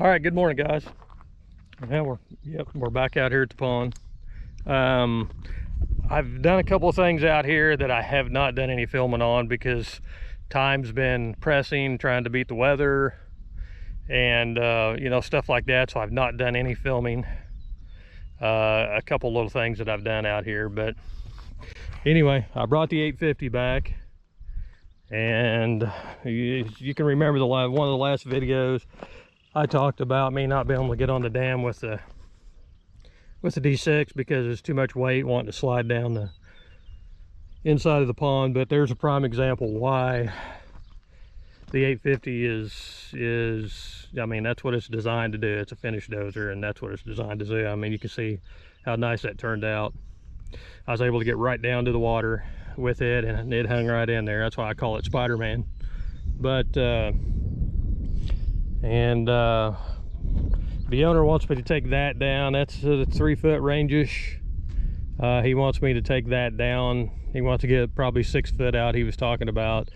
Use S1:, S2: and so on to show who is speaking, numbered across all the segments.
S1: All right, good morning, guys. Now we're back out here at the pond. I've done a couple of things out here that I have not done any filming on because time's been pressing, trying to beat the weather and you know, stuff like that. So I've not done any filming. A couple little things that I've done out here, but anyway, I brought the 850 back, and you can remember one of the last videos I talked about me not being able to get on the dam with the D6 because there's too much weight wanting to slide down the inside of the pond. But there's a prime example why the 850 is I mean, that's what it's designed to do. It's a finish dozer, and that's what it's designed to do. I mean, you can see how nice that turned out. I was able to get right down to the water with it, and it hung right in there. That's why I call it Spider-Man. But the owner wants me to take that down. That's a 3-foot range-ish. He wants me to take that down. He wants to get probably 6 foot out, he was talking about.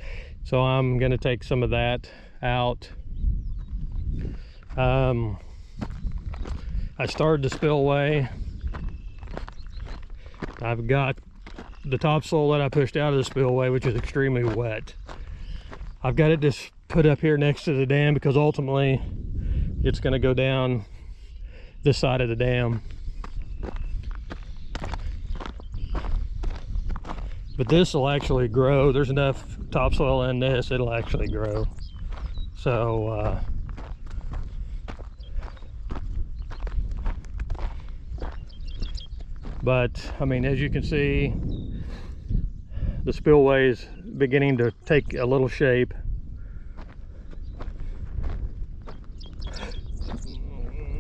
S1: So I'm going to take some of that out. I started the spillway. I've got the topsoil that I pushed out of the spillway, which is extremely wet. I've got it just put up here next to the dam because ultimately it's going to go down this side of the dam. But this will actually grow. There's enough topsoil in this, it'll actually grow. So but I mean, as you can see, the spillway is beginning to take a little shape.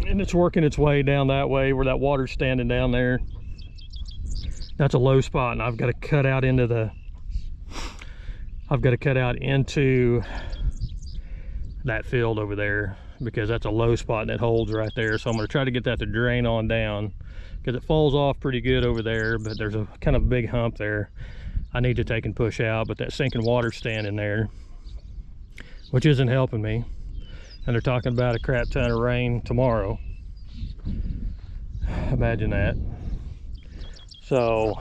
S1: And it's working its way down that way where that water's standing down there. That's a low spot, and I've got to cut out into that field over there because that's a low spot and it holds right there. So I'm going to try to get that to drain on down because it falls off pretty good over there, but there's a kind of big hump there I need to take and push out. But that sinking water's standing there, which isn't helping me. And they're talking about a crap ton of rain tomorrow. Imagine that. So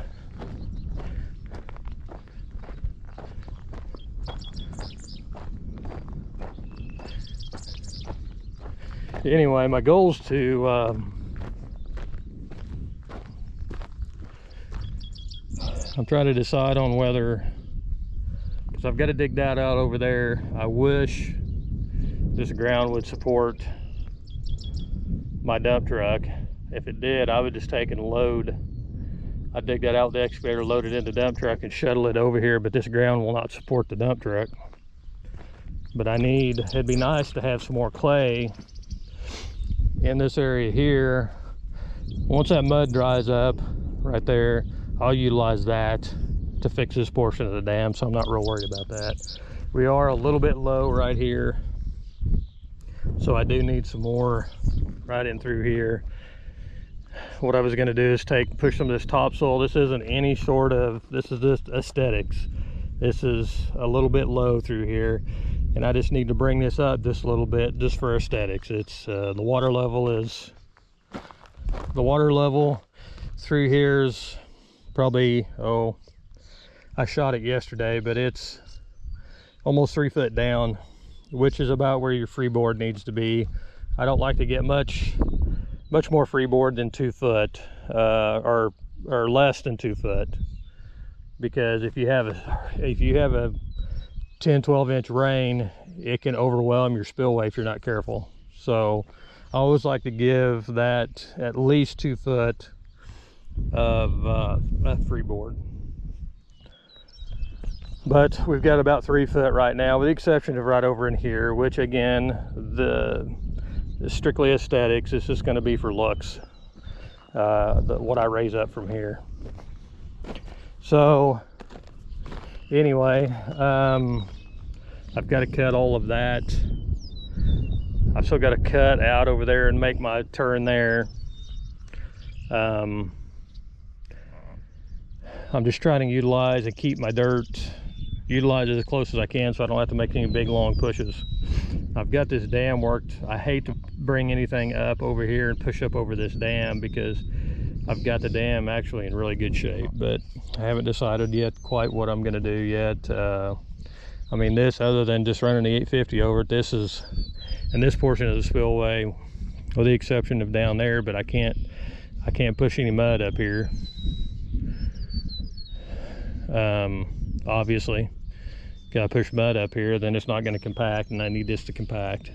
S1: anyway, my goal is to I'm trying to decide on whether, because I've got to dig that out over there. I wish this ground would support my dump truck. If it did, I would just take and load. I'd dig that out with the excavator, load it in the dump truck and shuttle it over here, but this ground will not support the dump truck. But it'd be nice to have some more clay in this area here. Once that mud dries up right there, I'll utilize that to fix this portion of the dam, so I'm not real worried about that. We are a little bit low right here, so I do need some more right in through here. What I was going to do is push some of this topsoil. This isn't any sort of, this is just aesthetics. This is a little bit low through here, and I just need to bring this up just a little bit just for aesthetics. It's the water level through here is probably, I shot it yesterday, but it's almost 3 foot down, which is about where your freeboard needs to be. I don't like to get much more freeboard than 2 foot, or less than 2 foot, because if you have a 10-12 inch rain, it can overwhelm your spillway if you're not careful. So I always like to give that at least 2 foot of freeboard. But we've got about 3 foot right now, with the exception of right over in here, which again, it's strictly aesthetics. It's just going to be for looks, what I raise up from here. So anyway, I've got to cut all of that. I've still got to cut out over there and make my turn there. I'm just trying to utilize and keep my dirt utilize it as close as I can so I don't have to make any big long pushes. I've got this dam worked. I hate to bring anything up over here and push up over this dam because I've got the dam actually in really good shape, but I haven't decided yet quite what I'm gonna do yet. I mean, this, other than just running the 850 over it, this is, and this portion of the spillway, with the exception of down there, but I can't push any mud up here. Obviously, gotta push mud up here, then it's not gonna compact, and I need this to compact.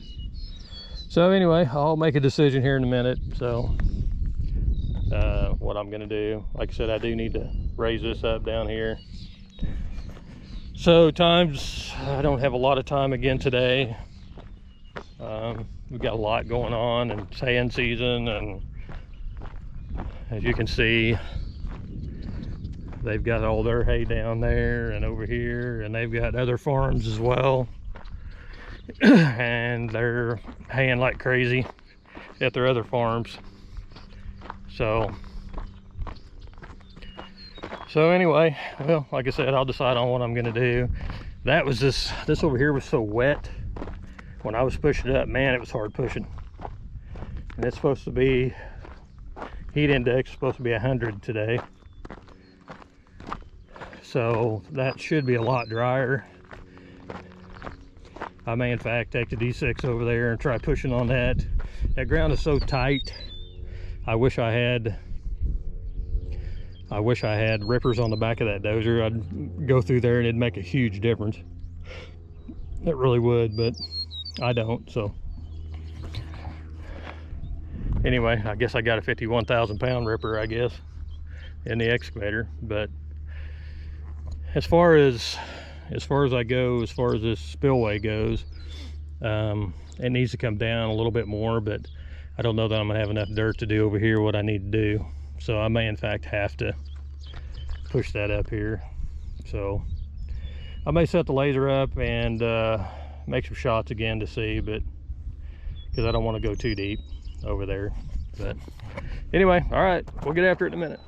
S1: So anyway, I'll make a decision here in a minute. So what I'm gonna do, like I said, I do need to raise this up down here. So times, I don't have a lot of time again today. We've got a lot going on, and it's haying season, and as you can see, they've got all their hay down there and over here, and they've got other farms as well. And they're haying like crazy at their other farms. So anyway, well, like I said, I'll decide on what I'm gonna do. That was this over here was so wet when I was pushing it up, man, it was hard pushing. And it's supposed to be, heat index is supposed to be 100 today. So that should be a lot drier. I may in fact take the D6 over there and try pushing on that. That ground is so tight. I wish I had rippers on the back of that dozer. I'd go through there and it'd make a huge difference. It really would, but I don't. So anyway, I guess I got a 51,000 pound ripper, I guess, in the excavator. But as far as I go, as far as this spillway goes, it needs to come down a little bit more, but I don't know that I'm gonna have enough dirt to do over here what I need to do. So I may in fact have to push that up here. So I may set the laser up and make some shots again to see, but because I don't want to go too deep over there. But anyway, all right, we'll get after it in a minute.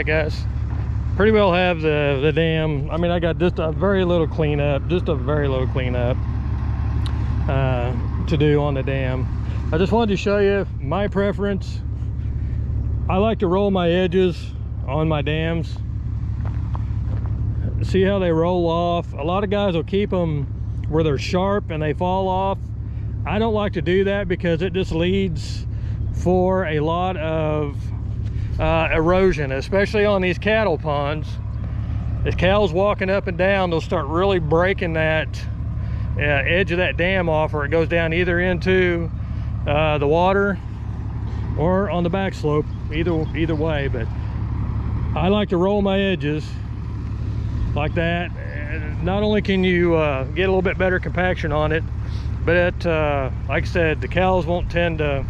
S1: right, guys, pretty well have the dam. I mean, I got just a very little cleanup, to do on the dam. I just wanted to show you my preference. I like to roll my edges on my dams. See how they roll off? A lot of guys will keep them where they're sharp and they fall off. I don't like to do that because it just leads for a lot of erosion, especially on these cattle ponds. As cows walking up and down, they'll start really breaking that edge of that dam off, or it goes down either into the water or on the back slope, either way. But I like to roll my edges like that. Not only can you get a little bit better compaction on it, but like I said, the cows won't tend to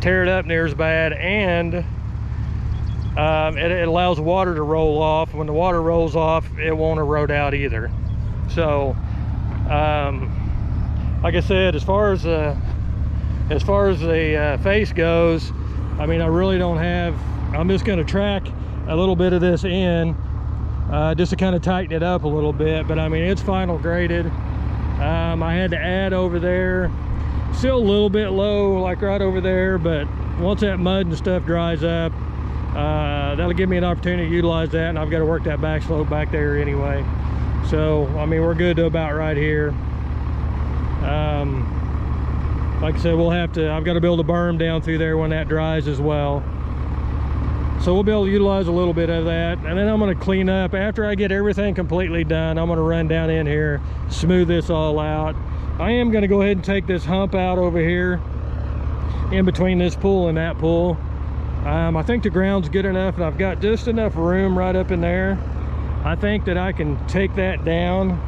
S1: tear it up near as bad, and it allows the water to roll off. When the water rolls off, it won't erode out either. So like I said, as far as the face goes, I mean, I really don't have, I'm just going to track a little bit of this in just to kind of tighten it up a little bit. But I mean, it's final graded. I had to add over there, still a little bit low, like right over there, but once that mud and stuff dries up, that'll give me an opportunity to utilize that, and I've got to work that back slope back there anyway. So I mean, we're good to about right here. Like I said, I've got to build a berm down through there when that dries as well. So we'll be able to utilize a little bit of that, and then I'm going to clean up. After I get everything completely done, I'm going to run down in here, smooth this all out. I am going to go ahead and take this hump out over here in between this pool and that pool. I think the ground's good enough, and I've got just enough room right up in there. I think that I can take that down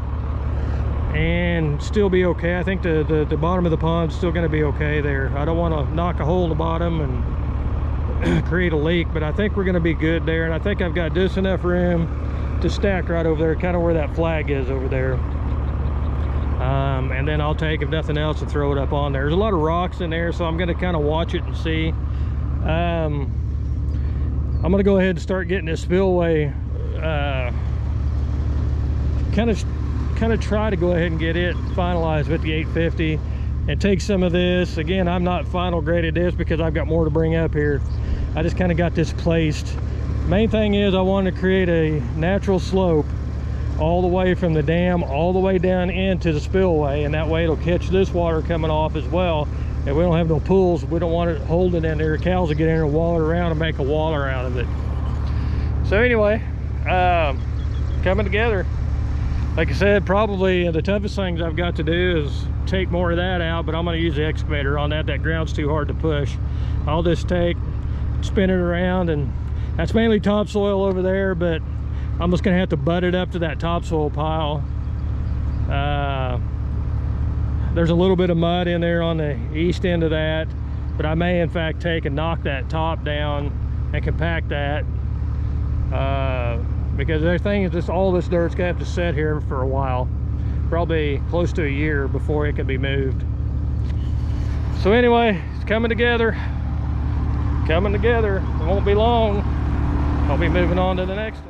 S1: and still be okay. I think the bottom of the pond's still going to be okay there. I don't want to knock a hole in the bottom and create a leak, but I think we're going to be good there. And I think I've got just enough room to stack right over there, kind of where that flag is over there. And then I'll take, if nothing else, and throw it up on there. There's a lot of rocks in there, so I'm going to kind of watch it and see. I'm going to go ahead and start getting this spillway, kind of try to go ahead and get it finalized with the 850 and take some of this. Again, I'm not final graded this because I've got more to bring up here. I just kind of got this placed. Main thing is I want to create a natural slope all the way from the dam all the way down into the spillway, and that way it'll catch this water coming off as well. And we don't have no pools, we don't want it holding in there. Cows will get in there and waller around and make a waller out of it. So anyway, coming together. Like I said, probably the toughest things I've got to do is take more of that out, but I'm going to use the excavator on that. That ground's too hard to push. I'll just spin it around, and that's mainly topsoil over there, but I'm just going to have to butt it up to that topsoil pile. There's a little bit of mud in there on the east end of that, but I may in fact take and knock that top down and compact that. Because the thing is, all this dirt's gonna have to sit here for a while, probably close to a year before it can be moved. So anyway, it's coming together. It won't be long. I'll be moving on to the next one.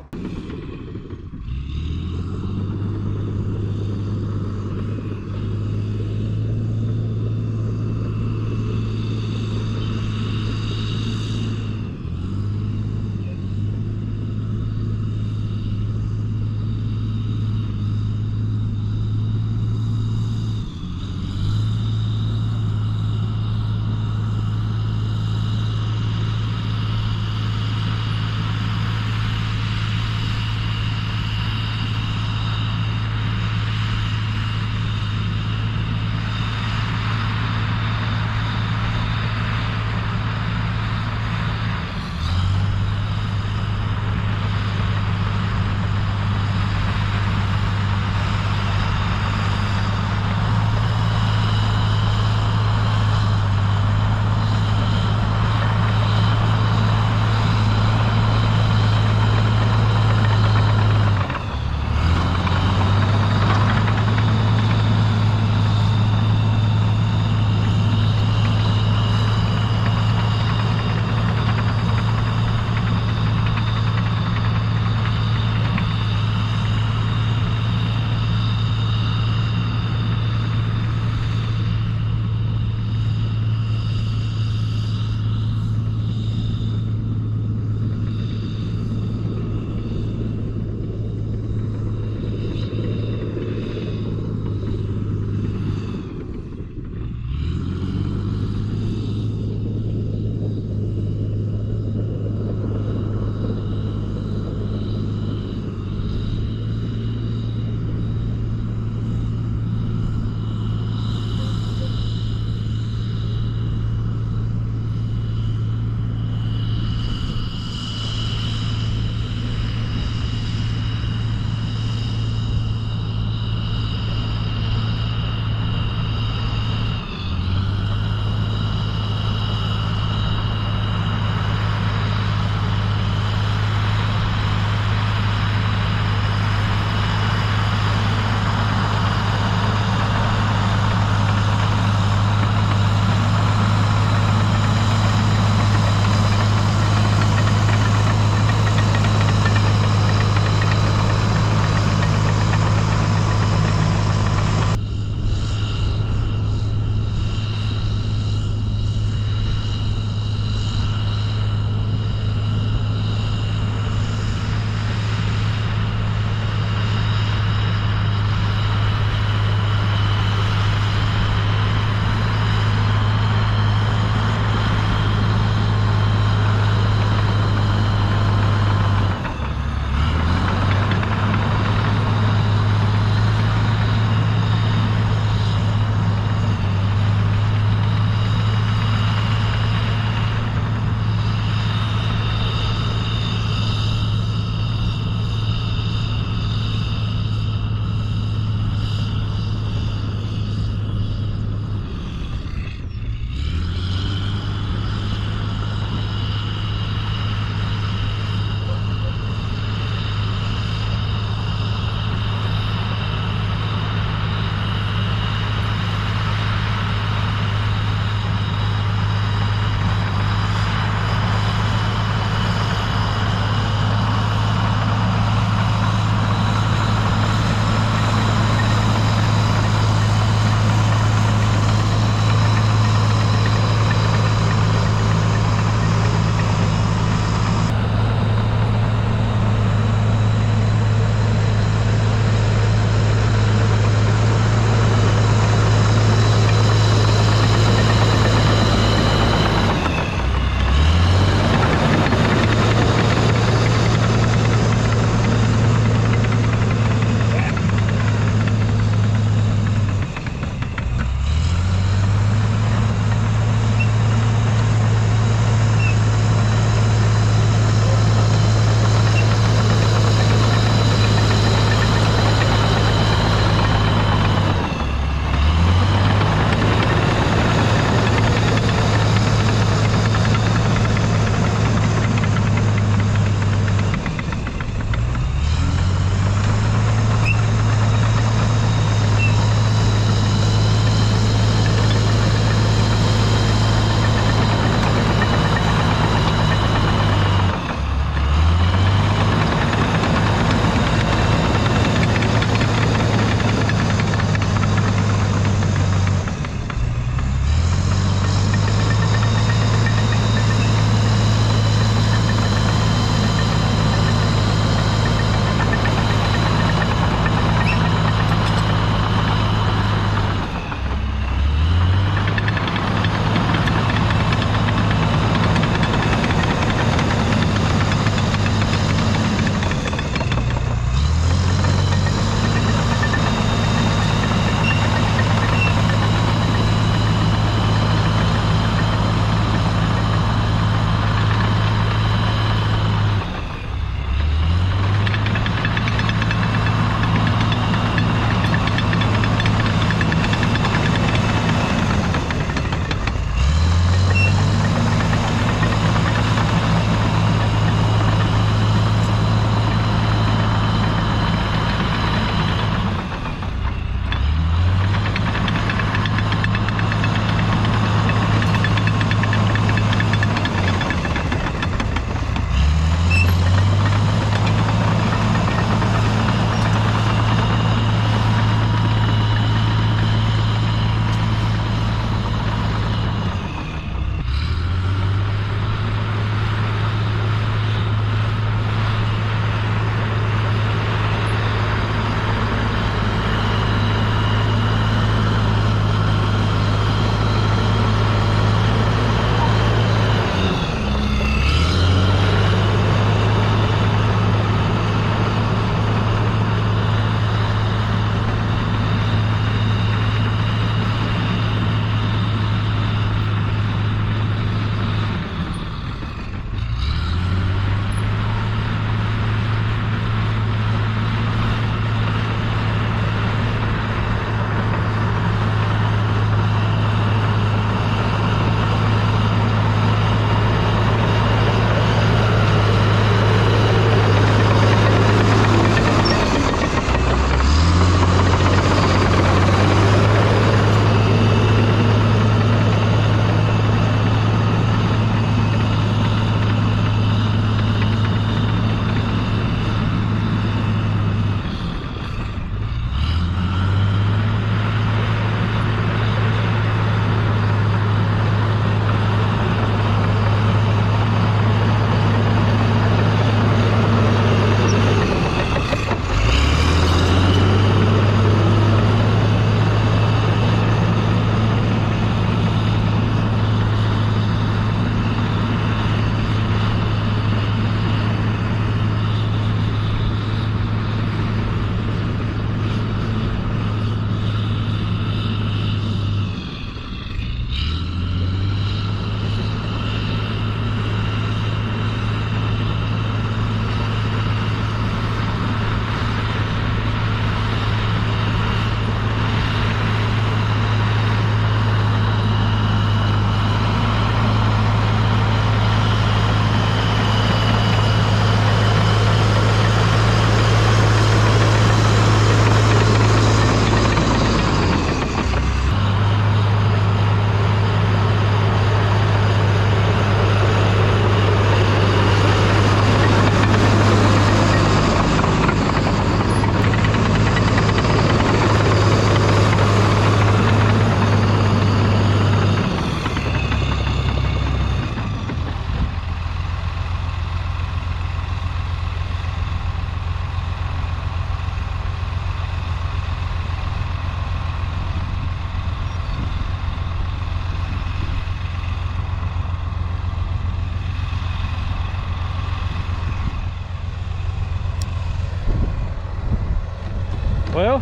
S1: Well,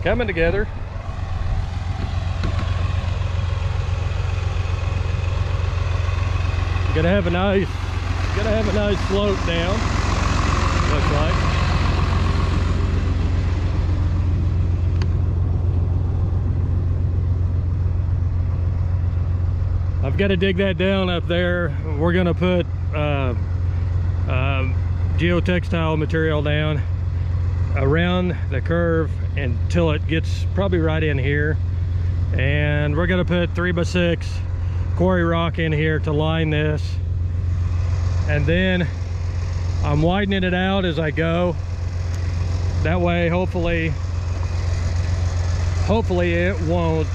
S1: coming together. Gonna have a nice slope down, looks like. I've got to dig that down up there. We're gonna put geotextile material down around the curve until it gets probably right in here, and we're gonna put 3x6 quarry rock in here to line this, and then I'm widening it out as I go. That way hopefully it won't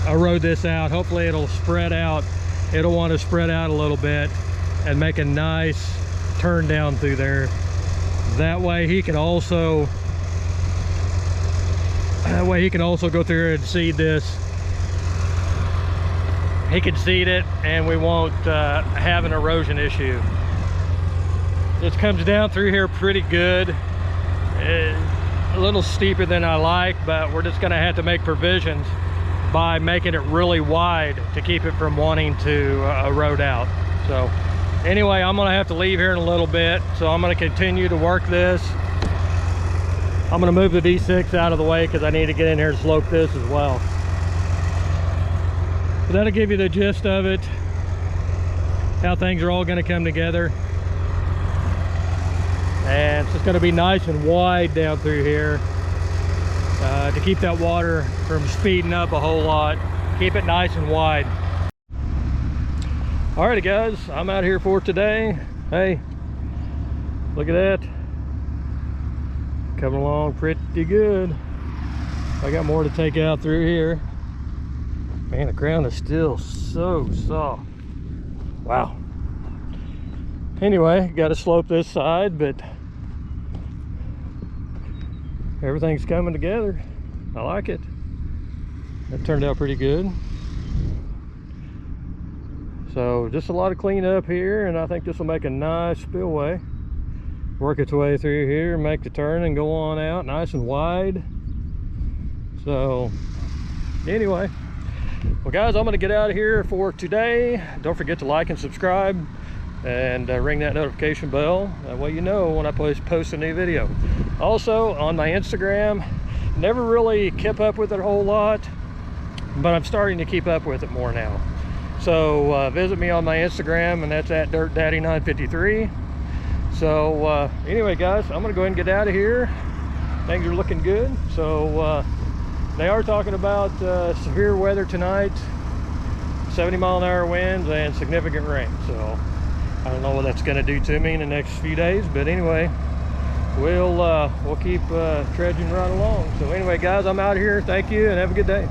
S1: erode this out. Hopefully it'll spread out. It'll want to spread out a little bit and make a nice turn down through there. That way he can also go through and seed this. He can seed it and we won't have an erosion issue. This comes down through here pretty good. It's a little steeper than I like, but we're just gonna have to make provisions by making it really wide to keep it from wanting to erode out. So anyway, I'm gonna have to leave here in a little bit, so I'm gonna continue to work this. I'm gonna move the D6 out of the way because I need to get in here and slope this as well. But that'll give you the gist of it, how things are all gonna come together. And it's just gonna be nice and wide down through here to keep that water from speeding up a whole lot. Keep it nice and wide. Alrighty guys, I'm out here for today. Hey, look at that. Coming along pretty good. I got more to take out through here. Man, the ground is still so soft. Wow. Anyway, got to slope this side, but everything's coming together. I like it. That turned out pretty good. So just a lot of cleanup here, and I think this will make a nice spillway. Work its way through here, make the turn and go on out nice and wide. So anyway, well guys, I'm gonna get out of here for today. Don't forget to like and subscribe and ring that notification bell. That way you know when I post a new video. Also on my Instagram, never really kept up with it a whole lot, but I'm starting to keep up with it more now. So visit me on my Instagram, and that's at DirtDaddy953. So anyway guys, I'm gonna go ahead and get out of here. Things are looking good. So they are talking about severe weather tonight, 70-mile-an-hour winds and significant rain. So I don't know what that's going to do to me in the next few days, but anyway, we'll keep trudging right along. So anyway guys, I'm out of here. Thank you and have a good day.